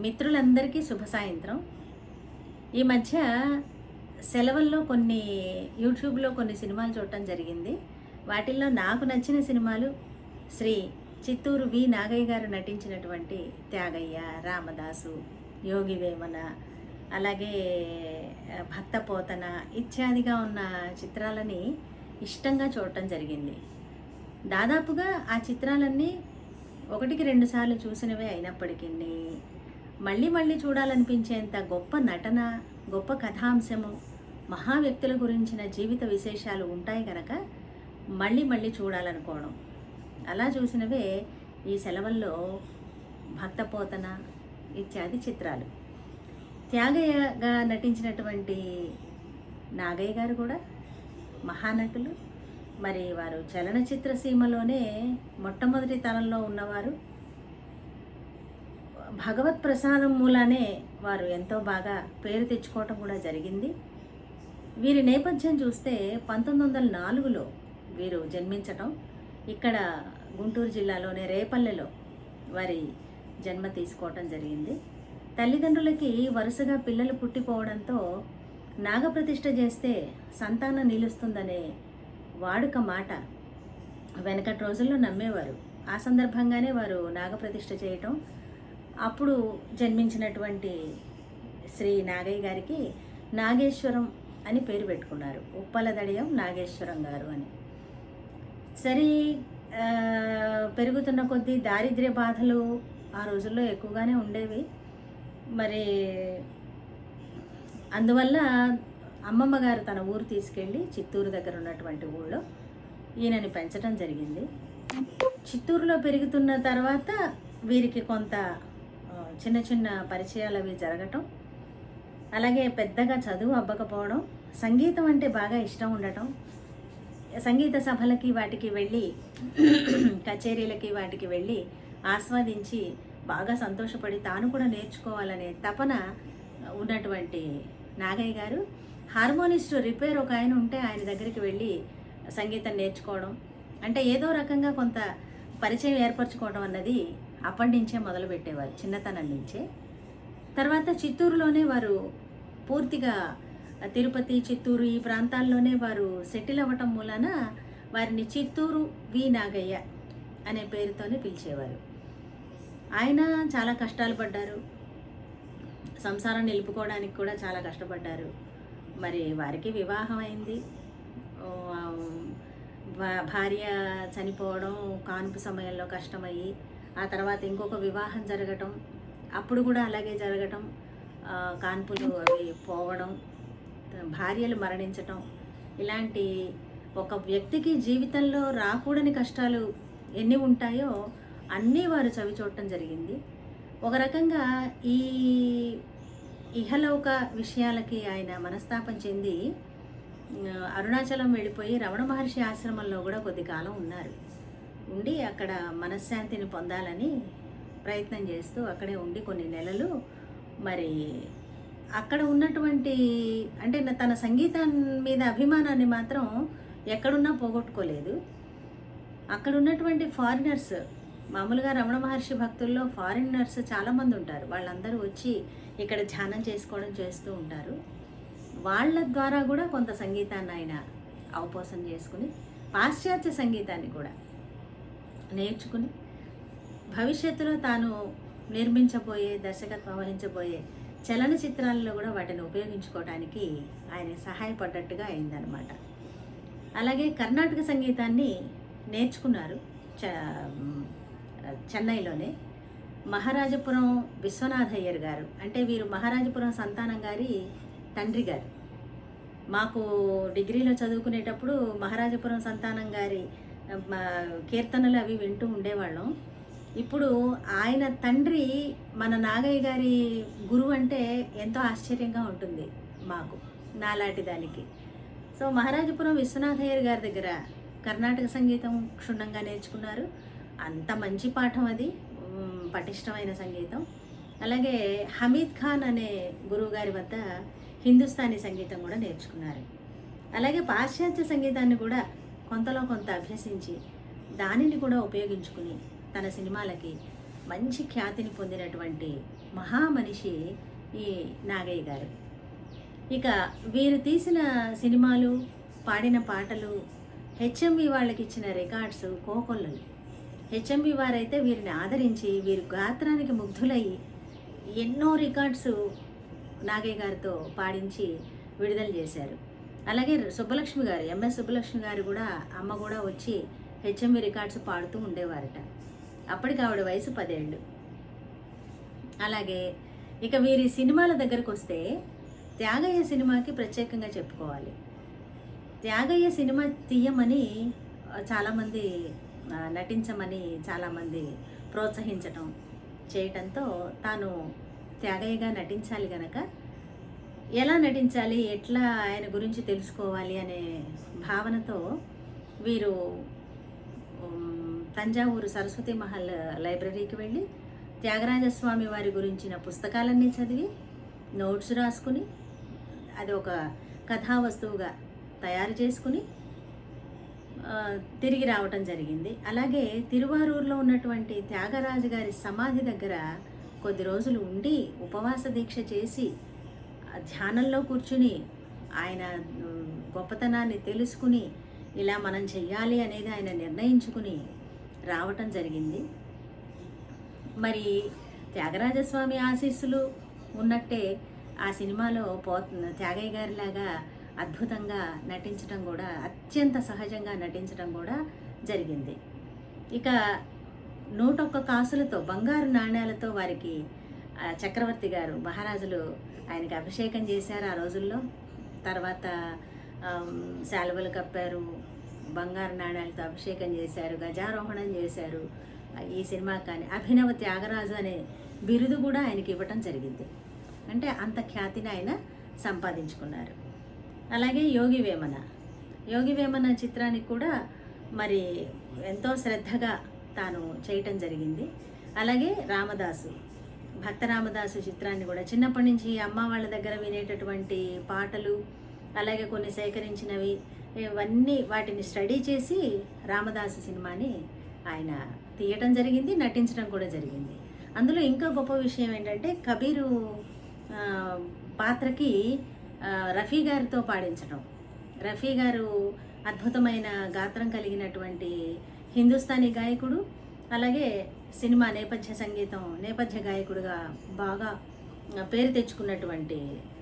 మిత్రులందరికీ శుభ సాయంత్రం. ఈ మధ్య సెలవుల్లో యూట్యూబ్లో కొన్ని సినిమాలు చూడటం జరిగింది. వాటిల్లో నాకు నచ్చిన సినిమాలు శ్రీ చిత్తూరు వి నాగయ్య గారు నటించినటువంటి త్యాగయ్య, రామదాసు, యోగి వేమన, అలాగే భక్త పోతన ఇత్యాదిగా ఉన్న చిత్రాలని ఇష్టంగా చూడటం జరిగింది. దాదాపుగా ఆ చిత్రాలన్నీ ఒకటికి రెండు సార్లు చూసినవే అయినప్పటికీ మళ్ళీ మళ్ళీ చూడాలనిపించేంత గొప్ప నటన, గొప్ప కథాంశము, మహా వ్యక్తుల గురించిన జీవిత విశేషాలు ఉంటాయి కనుక మళ్ళీ మళ్ళీ చూడాలనుకోవడం. అలా చూసినవే ఈ సెలవుల్లో భక్త పోతన ఇత్యాది చిత్రాలు. త్యాగయ్యగా నటించినటువంటి నాగయ్య గారు కూడా మహానటులు. మరి వారు చలనచిత్ర సీమలోనే మొట్టమొదటి తరంలో ఉన్నవారు. భగవత్ ప్రసాదం మూలానే వారు ఎంతో బాగా పేరు తెచ్చుకోవటం కూడా జరిగింది. వీరి నేపథ్యం చూస్తే 1904లో వీరు జన్మించటం, ఇక్కడ గుంటూరు జిల్లాలోనే రేపల్లెలో వారి జన్మ తీసుకోవటం జరిగింది. తల్లిదండ్రులకి వరుసగా పిల్లలు పుట్టిపోవడంతో నాగప్రతిష్ఠ చేస్తే సంతానం నిలుస్తుందనే వాడుక మాట వెనకటి రోజుల్లో నమ్మేవారు. ఆ సందర్భంగానే వారు నాగప్రతిష్ఠ చేయటం, అప్పుడు జన్మించినటువంటి శ్రీ నాగయ్య గారికి నాగేశ్వరం అని పేరు పెట్టుకున్నారు. ఉప్పలదడియం నాగేశ్వరం గారు అని. సరి పెరుగుతున్న కొద్దీ దారిద్ర్య బాధలు ఆ రోజుల్లో ఎక్కువగానే ఉండేవి. మరి అందువల్ల అమ్మమ్మ గారు తన ఊరు తీసుకెళ్ళి చిత్తూరు దగ్గర ఉన్నటువంటి ఊళ్ళో ఈయనని పెంచడం జరిగింది. చిత్తూరులో పెరుగుతున్న తర్వాత వీరికి కొంత చిన్న చిన్న పరిచయాలు అవి జరగటం, అలాగే పెద్దగా చదువు అవ్వకపోవడం, సంగీతం అంటే బాగా ఇష్టం ఉండటం, సంగీత సభలకి వాటికి వెళ్ళి కచేరీలకి వాటికి వెళ్ళి ఆస్వాదించి బాగా సంతోషపడి తాను కూడా నేర్చుకోవాలనే తపన ఉన్నటువంటి నాగయ్య గారు హార్మోనిస్ట్ రిపేర్ ఒక ఆయన ఉంటే ఆయన దగ్గరికి వెళ్ళి సంగీతం నేర్చుకోవడం, అంటే ఏదో రకంగా కొంత పరిచయం ఏర్పరచుకోవడం అన్నది అప్పటి నుంచే మొదలుపెట్టేవారు, చిన్నతనం నుంచే. తర్వాత చిత్తూరులోనే వారు పూర్తిగా తిరుపతి, చిత్తూరు ఈ ప్రాంతాల్లోనే వారు సెటిల్ అవ్వటం మూలన వారిని చిత్తూరు వి నాగయ్య అనే పేరుతోనే పిలిచేవారు. ఆయన చాలా కష్టాలు పడ్డారు, సంసారం నిలుపుకోవడానికి కూడా చాలా కష్టపడ్డారు. మరి వారికి వివాహం అయింది, భార్య చనిపోవడం, కాన్పు సమయంలో కష్టమయ్యి ఆ తర్వాత ఇంకొక వివాహం జరగటం, అప్పుడు కూడా అలాగే జరగటం, కాన్పులు అవి పోవడం, భార్యలు మరణించటం, ఇలాంటి ఒక వ్యక్తికి జీవితంలో రాకూడని కష్టాలు ఎన్ని ఉంటాయో అన్నీ వారు చవి చూడటం జరిగింది. ఒక రకంగా ఈ ఇహలోక విషయాలకి ఆయన మనస్తాపం చెంది అరుణాచలం వెళ్ళిపోయి రమణ మహర్షి ఆశ్రమంలో కూడా కొద్ది కాలం ఉండి అక్కడ మనశ్శాంతిని పొందాలని ప్రయత్నం చేస్తూ అక్కడే ఉండి కొన్ని నెలలు మరి అక్కడ ఉన్నటువంటి అంటే తన సంగీతం మీద అభిమానాన్ని మాత్రం ఎక్కడున్నా పోగొట్టుకోలేదు. అక్కడ ఉన్నటువంటి ఫారినర్స్, మామూలుగా రమణ మహర్షి భక్తుల్లో ఫారినర్స్ చాలామంది ఉంటారు, వాళ్ళందరూ వచ్చి ఇక్కడ ధ్యానం చేసుకోవడం చేస్తూ ఉంటారు. వాళ్ళ ద్వారా కూడా కొంత సంగీతాన్ని ఆయన అవపోసం చేసుకుని పాశ్చాత్య సంగీతాన్ని కూడా నేర్చుకుని భవిష్యత్తులో తాను నిర్మించబోయే, దర్శకత్వం వహించబోయే చలనచిత్రాల్లో కూడా వాటిని ఉపయోగించుకోవడానికి ఆయన సహాయపడ్డట్టుగా అయిందనమాట. అలాగే కర్ణాటక సంగీతాన్ని నేర్చుకున్నారు చెన్నైలోనే. మహారాజపురం విశ్వనాథయ్యర్ గారు, అంటే వీరు మహారాజపురం సంతానం గారి తండ్రి గారు. మాకు డిగ్రీలో చదువుకునేటప్పుడు మహారాజపురం సంతానం గారి కీర్తనలు అవి వింటూ ఉండేవాళ్ళం. ఇప్పుడు ఆయన తండ్రి మన నాగయ్య గారి గురువు అంటే ఎంతో ఆశ్చర్యంగా ఉంటుంది మాకు, నాలాంటి దానికి. సో మహారాజపురం విశ్వనాథయ్యర్ గారి దగ్గర కర్ణాటక సంగీతం క్షుణ్ణంగా నేర్చుకున్నారు. అంత మంచి పాఠం అది, పటిష్టమైన సంగీతం. అలాగే హమీద్ ఖాన్ అనే గురువు గారి వద్ద హిందుస్థానీ సంగీతం కూడా నేర్చుకున్నారు. అలాగే పాశ్చాత్య సంగీతాన్ని కూడా కొంతలో కొంత అభ్యసించి దానిని కూడా ఉపయోగించుకుని తన సినిమాలకి మంచి ఖ్యాతిని పొందినటువంటి మహామనిషి ఈ నాగయ్య గారు. ఇక వీరు తీసిన సినిమాలు, పాడిన పాటలు, హెచ్ఎంవి వాళ్ళకి ఇచ్చిన రికార్డ్స్ కోకొల్లలు. హెచ్ఎంవి వారైతే వీరిని ఆదరించి వీరి గాత్రానికి ముగ్ధులయ్యి ఎన్నో రికార్డ్స్ నాగయ్య గారితో పాడించి విడుదల చేశారు. అలాగే సుబ్బలక్ష్మి గారు, ఎంఎస్ సుబ్బలక్ష్మి గారు కూడా, అమ్మ కూడా వచ్చి హెచ్ఎంవి రికార్డ్స్ పాడుతూ ఉండేవారట. అప్పటికి ఆవిడ వయసు 10 ఏళ్ళు. అలాగే ఇక వీరి సినిమాల దగ్గరకు వస్తే త్యాగయ్య సినిమాకి ప్రత్యేకంగా చెప్పుకోవాలి. త్యాగయ్య సినిమా తీయమని చాలామంది, నటించమని చాలామంది ప్రోత్సహించటం చేయటంతో తాను త్యాగయ్యగా నటించాలి గనక ఎలా నటించాలి, ఎట్లా ఆయన గురించి తెలుసుకోవాలి అనే భావనతో వీరు తంజావూరు సరస్వతి మహల్ లైబ్రరీకి వెళ్ళి త్యాగరాజస్వామి వారి గురించిన పుస్తకాలన్నీ చదివి నోట్స్ రాసుకుని అది ఒక కథా వస్తువుగా తయారు చేసుకుని తిరిగి రావటం జరిగింది. అలాగే తిరువారూరులో ఉన్నటువంటి త్యాగరాజు గారి సమాధి దగ్గర కొద్ది రోజులు ఉండి ఉపవాస దీక్ష చేసి ధ్యానంలో కూర్చుని ఆయన గొప్పతనాన్ని తెలుసుకుని ఇలా మనం చెయ్యాలి అనేది ఆయన నిర్ణయించుకుని రావటం జరిగింది. మరి త్యాగరాజస్వామి ఆశీస్సులు ఉన్నట్టే ఆ సినిమాలో త్యాగయ్య గారిలాగా అద్భుతంగా నటించడం కూడా, అత్యంత సహజంగా నటించడం కూడా జరిగింది. ఇక 101 కాసులతో, బంగారు నాణ్యాలతో వారికి చక్రవర్తి గారు, మహారాజులు ఆయనకి అభిషేకం చేశారు ఆ రోజుల్లో. తర్వాత శాలువలు కప్పారు, బంగారు నాణ్యాలతో అభిషేకం చేశారు, గజారోహణం చేశారు. ఈ సినిమా కానీ అభినవ త్యాగరాజు అనే బిరుదు కూడా ఆయనకి ఇవ్వటం జరిగింది. అంటే అంత ఖ్యాతిని ఆయన సంపాదించుకున్నారు. అలాగే యోగి వేమన చిత్రానికి కూడా మరి ఎంతో శ్రద్ధగా తాను చేయటం జరిగింది. అలాగే భక్త రామదాసు చిత్రాన్ని కూడా చిన్నప్పటి నుంచి అమ్మ వాళ్ళ దగ్గర వినేటటువంటి పాటలు, అలాగే కొన్ని సేకరించినవి, ఇవన్నీ వాటిని స్టడీ చేసి రామదాసు సినిమాని ఆయన తీయటం జరిగింది, నటించడం కూడా జరిగింది. అందులో ఇంకా గొప్ప విషయం ఏంటంటే కబీరు పాత్రకి రఫీ గారితో పాడించడం. రఫీ గారు అద్భుతమైన గాత్రం కలిగినటువంటి హిందుస్థానీ గాయకుడు, అలాగే సినిమా నేపథ్య గాయకుడుగా బాగా పేరు తెచ్చుకున్నటువంటి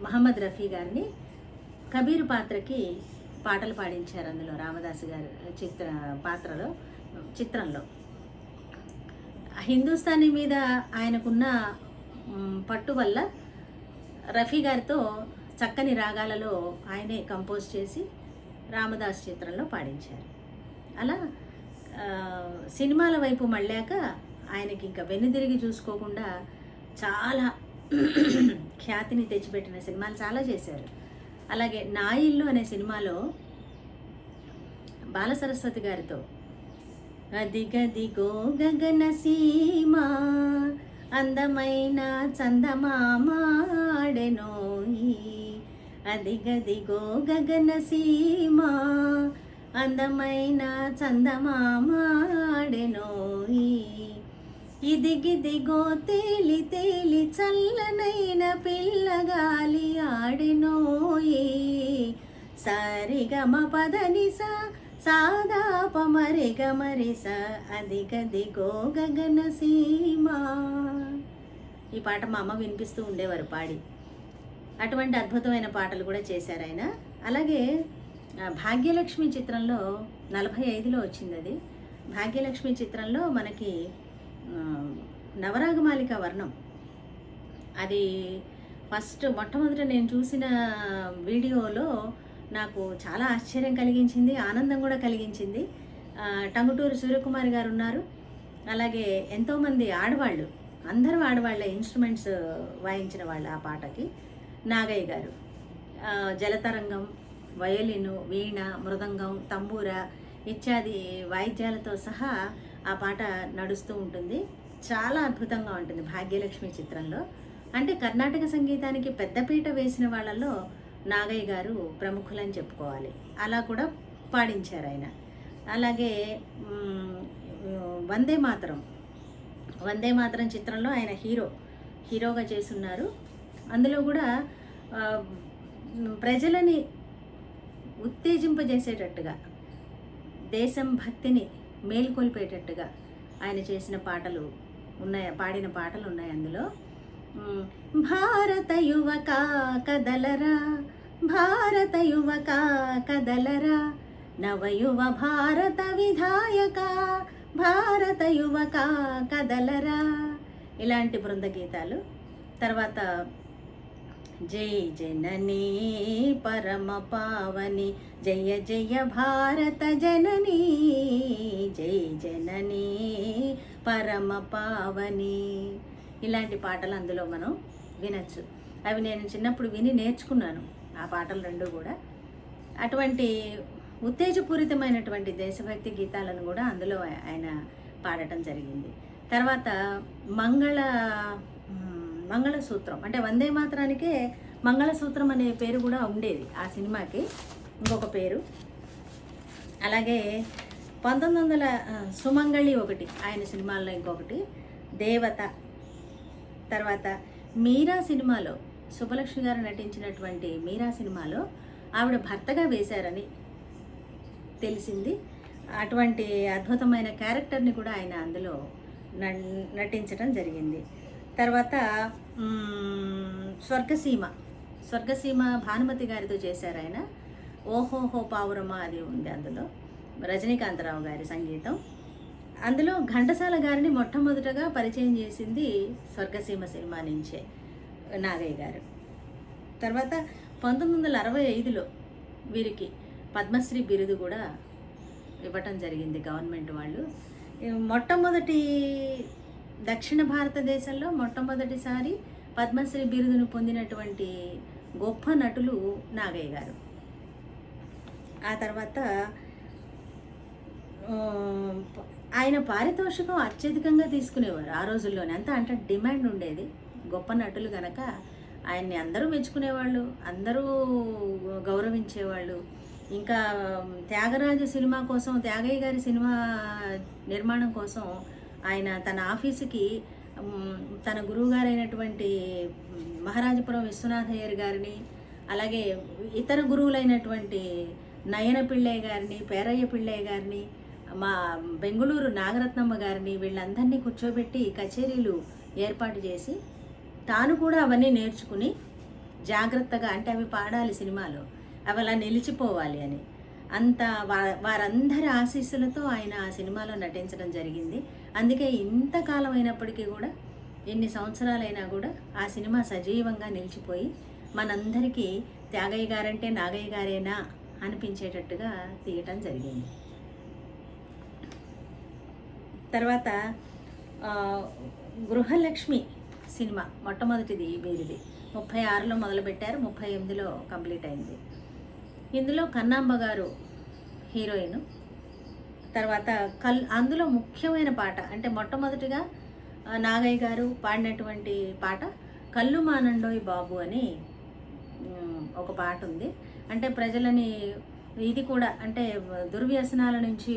మహమ్మద్ రఫీ గారిని కబీరు పాత్రకి పాటలు పాడించారు. అందులో రామదాసు గారు చిత్రంలో హిందుస్థానీ మీద ఆయనకున్న పట్టు వల్ల రఫీ గారితో చక్కని రాగాలలో ఆయనే కంపోజ్ చేసి రామదాస్ చిత్రంలో పాడించారు. అలా సినిమాల వైపు మళ్ళాక ఆయనకి ఇంకా వెన్నుదిరిగి చూసుకోకుండా చాలా ఖ్యాతిని తెచ్చిపెట్టిన సినిమాలు చాలా చేశారు. అలాగే నా ఇల్లు అనే సినిమాలో బాలసరస్వతి గారితో అదిగదిగో గగన సీమ అందమైన చందమామాడెనోయి, అదిగదిగో గగన సీమ అందమైన చందమామాడెనోయి, ఇదిగిదిగో తేలి తేలి చల్లనైన పిల్లగాలి ఆడెనోయి, సరిగమ పదనిస సాదాప మరిగమరిస అదిగదిగో గగన సీమ. ఈ పాట మా అమ్మ వినిపిస్తూ ఉండేవారు పాడి. అటువంటి అద్భుతమైన పాటలు కూడా చేశారు ఆయన. అలాగే భాగ్యలక్ష్మి చిత్రంలో 45లో వచ్చింది అది. భాగ్యలక్ష్మి చిత్రంలో మనకి నవరాగమాలిక వర్ణం, అది మొట్టమొదట నేను చూసిన వీడియోలో నాకు చాలా ఆశ్చర్యం కలిగించింది, ఆనందం కూడా కలిగించింది. టంగుటూరి సూర్యకుమారి గారు ఉన్నారు, అలాగే ఎంతోమంది ఆడవాళ్ళు, అందరూ ఆడవాళ్ళ ఇన్స్ట్రుమెంట్స్ వాయించిన వాళ్ళు ఆ పాటకి. నాగయ్య గారు జలతరంగం, వయలిను, వీణ, మృదంగం, తంబూర ఇత్యాది వాయిద్యాలతో సహా ఆ పాట నడుస్తూ ఉంటుంది. చాలా అద్భుతంగా ఉంటుంది భాగ్యలక్ష్మి చిత్రంలో. అంటే కర్ణాటక సంగీతానికి పెద్దపీట వేసిన వాళ్ళల్లో నాగయ్య గారు ప్రముఖులని చెప్పుకోవాలి. అలా కూడా పాడించారు ఆయన. అలాగే వందే మాతరం వందే మాతరం చిత్రంలో ఆయన హీరోగా చేస్తున్నారు. అందులో కూడా ప్రజలని ఉత్తేజింపజేసేటట్టుగా, దేశం భక్తిని మేల్కొల్పేటట్టుగా ఆయన చేసిన పాటలు పాడిన పాటలు ఉన్నాయి అందులో. భారత యువక కదలరా, భారత యువక కదలరా, నవయువ భారత విధాయక, భారత యువక కదలరా, ఇలాంటి బృంద గీతాలు. తర్వాత జై జననీ పరమ పావని, జయ జయ భారత జననీ, జై జననీ పరమ పావని, ఇలాంటి పాటలు అందులో మనం వినొచ్చు. అవి నేను చిన్నప్పుడు విని నేర్చుకున్నాను ఆ పాటలు రెండు కూడా. అటువంటి ఉత్తేజపూరితమైనటువంటి దేశభక్తి గీతాలను కూడా అందులో ఆయన పాడటం జరిగింది. తర్వాత మంగళసూత్రం, అంటే వందే మాతరానికే మంగళసూత్రం అనే పేరు కూడా ఉండేది ఆ సినిమాకి, ఇంకొక పేరు. అలాగే 1900 సుమంగళి ఒకటి ఆయన సినిమాల్లో, ఇంకొకటి దేవత. తర్వాత మీరా సినిమాలో, సుబ్బలక్ష్మి గారు నటించినటువంటి మీరా సినిమాలో ఆవిడ భర్తగా వేశారని తెలిసింది. అటువంటి అద్భుతమైన క్యారెక్టర్ని కూడా ఆయన అందులో నటించడం జరిగింది. తర్వాత స్వర్గసీమ భానుమతి గారితో చేశారు ఆయన. ఓహోహో పావురమా అది ఉంది అందులో, రజనీకాంతరావు గారి సంగీతం. అందులో ఘంటసాల గారిని మొట్టమొదటగా పరిచయం చేసింది స్వర్గసీమ సినిమా నుంచే నాగయ్య గారు. తర్వాత 1965లో వీరికి పద్మశ్రీ బిరుదు కూడా ఇవ్వటం జరిగింది గవర్నమెంట్ వాళ్ళు. మొట్టమొదటి దక్షిణ భారతదేశంలో మొట్టమొదటిసారి పద్మశ్రీ బిరుదును పొందినటువంటి గొప్ప నటులు నాగయ్య గారు. ఆ తర్వాత ఆయన పారితోషికం అత్యధికంగా తీసుకునేవారు ఆ రోజుల్లోనే. అంటే డిమాండ్ ఉండేది. గొప్ప నటులు గనక ఆయన్ని అందరూ మెచ్చుకునేవాళ్ళు, అందరూ గౌరవించేవాళ్ళు. ఇంకా త్యాగరాజు సినిమా కోసం, త్యాగయ్య గారి సినిమా నిర్మాణం కోసం ఆయన తన ఆఫీసుకి తన గురువుగారైనటువంటి మహారాజపురం విశ్వనాథయ్యర్ గారిని, అలాగే ఇతర గురువులైనటువంటి నయన పిళ్ళయ్య గారిని, పేరయ్య పిళ్ళయ్య గారిని, మా బెంగుళూరు నాగరత్నమ్మ గారిని, వీళ్ళందరినీ కూర్చోబెట్టి కచేరీలు ఏర్పాటు చేసి తాను కూడా అవన్నీ నేర్చుకుని జాగ్రత్తగా, అంటే అవి పాడాలి సినిమాలో, అవి అలా నిలిచిపోవాలి అని, అంత వారందరి ఆశీస్సులతో ఆయన ఆ సినిమాలో నటించడం జరిగింది. అందుకే ఇంతకాలం అయినప్పటికీ కూడా, ఎన్ని సంవత్సరాలైనా కూడా ఆ సినిమా సజీవంగా నిలిచిపోయి మనందరికీ త్యాగయ్య గారంటే నాగయ్య గారేనా అనిపించేటట్టుగా తీయటం జరిగింది. తర్వాత గృహలక్ష్మి సినిమా మొట్టమొదటిది వీరిది. 36లో మొదలుపెట్టారు, 38లో కంప్లీట్ అయింది. ఇందులో కన్నాంబ గారు హీరోయిన్. తర్వాత అందులో ముఖ్యమైన పాట, అంటే మొట్టమొదటిగా నాగయ్య గారు పాడినటువంటి పాట కళ్ళు మానండోయ్ బాబు అని ఒక పాట ఉంది. అంటే ప్రజలని ఇది కూడా, అంటే దుర్వ్యసనాల నుంచి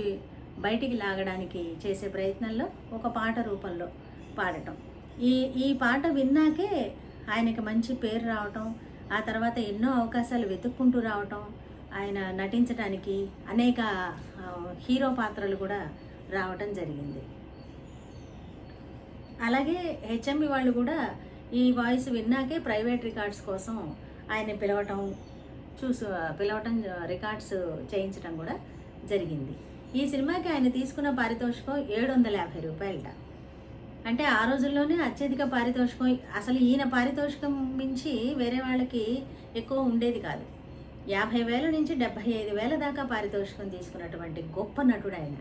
బయటికి లాగడానికి చేసే ప్రయత్నంలో ఒక పాట రూపంలో పాడటం. ఈ పాట విన్నాకే ఆయనకి మంచి పేరు రావటం, ఆ తర్వాత ఎన్నో అవకాశాలు వెతుక్కుంటూ రావటం, ఆయన నటించడానికి అనేక హీరో పాత్రలు కూడా రావటం జరిగింది. అలాగే హెచ్ఎంవి వాళ్ళు కూడా ఈ వాయిస్ విన్నాకే ప్రైవేట్ రికార్డ్స్ కోసం ఆయన పిలవటం, రికార్డ్స్ చేయించడం కూడా జరిగింది. ఈ సినిమాకి ఆయన తీసుకున్న పారితోషికం 750 రూపాయలట. అంటే ఆ రోజుల్లోనే అత్యధిక పారితోషికం. అసలు ఈయన పారితోషికం మించి వేరే వాళ్ళకి ఎక్కువ ఉండేది కాదు. 50,000 నుంచి 75,000 దాకా పారితోషికం తీసుకున్నటువంటి గొప్ప నటుడు ఆయన.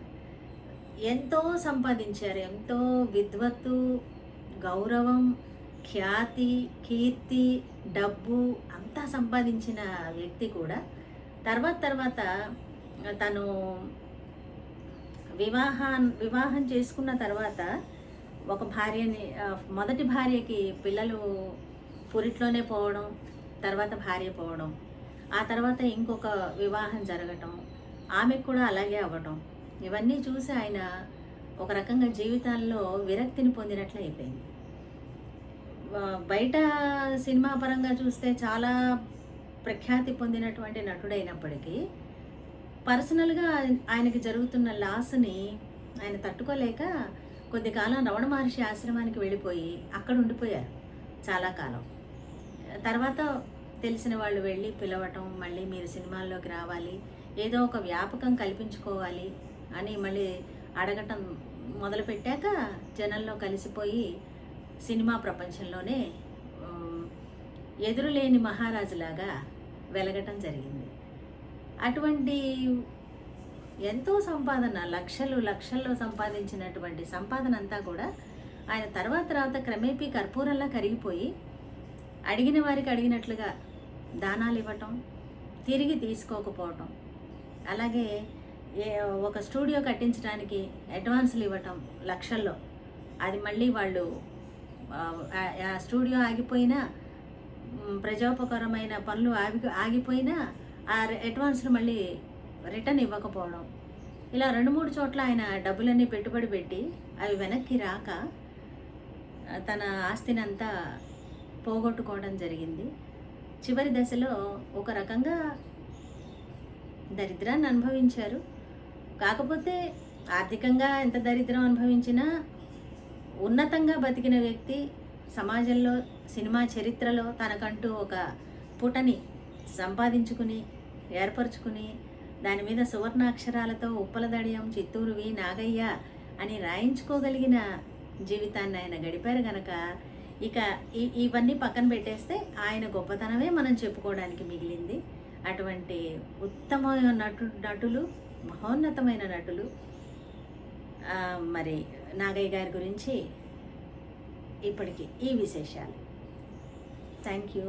ఎంతో సంపాదించారు, ఎంతో విద్వత్తు, గౌరవం, ఖ్యాతి, కీర్తి, డబ్బు అంతా సంపాదించిన వ్యక్తి కూడా. తర్వాత తను వివాహం చేసుకున్న తర్వాత ఒక భార్యని, మొదటి భార్యకి పిల్లలు పురిట్లోనే పోవడం, తర్వాత భార్య పోవడం, ఆ తర్వాత ఇంకొక వివాహం జరగటం, ఆమెకు కూడా అలాగే అవ్వటం, ఇవన్నీ చూసి ఆయన ఒక రకంగా జీవితాల్లో విరక్తిని పొందినట్లు అయిపోయింది. బయట సినిమా పరంగా చూస్తే చాలా ప్రఖ్యాతి పొందినటువంటి నటుడైనప్పటికీ పర్సనల్గా ఆయనకి జరుగుతున్న లాస్ని ఆయన తట్టుకోలేక కొద్ది కాలం రమణ మహర్షి ఆశ్రమానికి వెళ్ళిపోయి అక్కడ ఉండిపోయారు చాలా కాలం. తర్వాత తెలిసిన వాళ్ళు వెళ్ళి పిలవటం, మళ్ళీ మీరు సినిమాల్లోకి రావాలి, ఏదో ఒక వ్యాపకం కల్పించుకోవాలి అని మళ్ళీ అడగటం మొదలుపెట్టాక జనంలో కలిసిపోయి సినిమా ప్రపంచంలోనే ఎదురులేని మహారాజులాగా వెలగటం జరిగింది. అటువంటి ఎంతో సంపాదన, లక్షల్లో సంపాదించినటువంటి సంపాదన అంతా కూడా ఆయన తర్వాత క్రమేపీ కర్పూరంలా కరిగిపోయి అడిగిన వారికి అడిగినట్లుగా దానాలు ఇవ్వటం, తిరిగి తీసుకోకపోవటం, అలాగే ఒక స్టూడియో కట్టించడానికి అడ్వాన్సులు ఇవ్వటం లక్షల్లో, అది మళ్ళీ వాళ్ళు ఆ స్టూడియో ఆగిపోయినా, ప్రజోపకరమైన పనులు ఆగిపోయినా ఆ అడ్వాన్స్లు మళ్ళీ రిటర్న్ ఇవ్వకపోవడం, ఇలా 2-3 చోట్ల ఆయన డబ్బులన్నీ పెట్టుబడి పెట్టి అవి వెనక్కి రాక తన ఆస్తిని అంతా పోగొట్టుకోవడం జరిగింది. చివరి దశలో ఒక రకంగా దరిద్రాన్ని అనుభవించారు. కాకపోతే ఆర్థికంగా ఎంత దరిద్రం అనుభవించినా ఉన్నతంగా బతికిన వ్యక్తి సమాజంలో, సినిమా చరిత్రలో తనకంటూ ఒక పుటని సంపాదించుకుని ఏర్పరచుకుని దాని మీద సువర్ణాక్షరాలతో ఉప్పలదడియం చిత్తూరువి నాగయ్య అని రాయించుకోగలిగిన జీవితాన్ని ఆయన గడిపారు గనక ఇక ఇవన్నీ పక్కన పెట్టేస్తే ఆయన గొప్పతనమే మనం చెప్పుకోవడానికి మిగిలింది. అటువంటి ఉత్తమమైన నటులు, మహోన్నతమైన నటులు. మరి నాగయ్య గారి గురించి ఇప్పటికి ఈ విశేషాలు. Thank you.